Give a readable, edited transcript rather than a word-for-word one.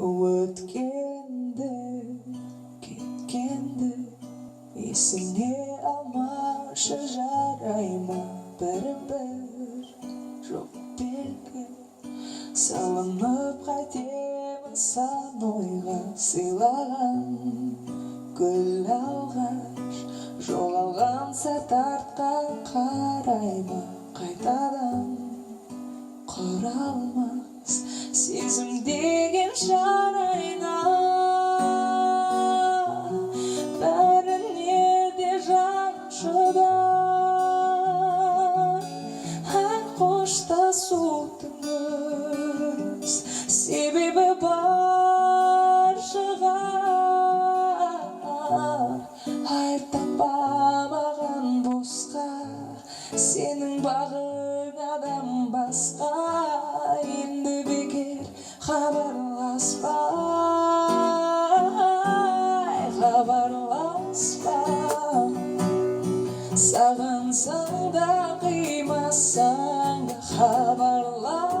өткенді кеткенді есіңе алмашы, жарай ма бәрібір жоқ белгі. Салынып қайтемін сан ойға сыйлаған гүл алғаш, жоғалған сәт артқа қарай ма қайтадан құралмас сезім деген жарайна. Бәріне де жан шыдар, ай қоштасудың өз себебі бар шығар. Айып таппаған босқа сенің бағыңадан басқа, енді бекер хабарласпа. Сағынсаң да қимасаң да хабарласпа.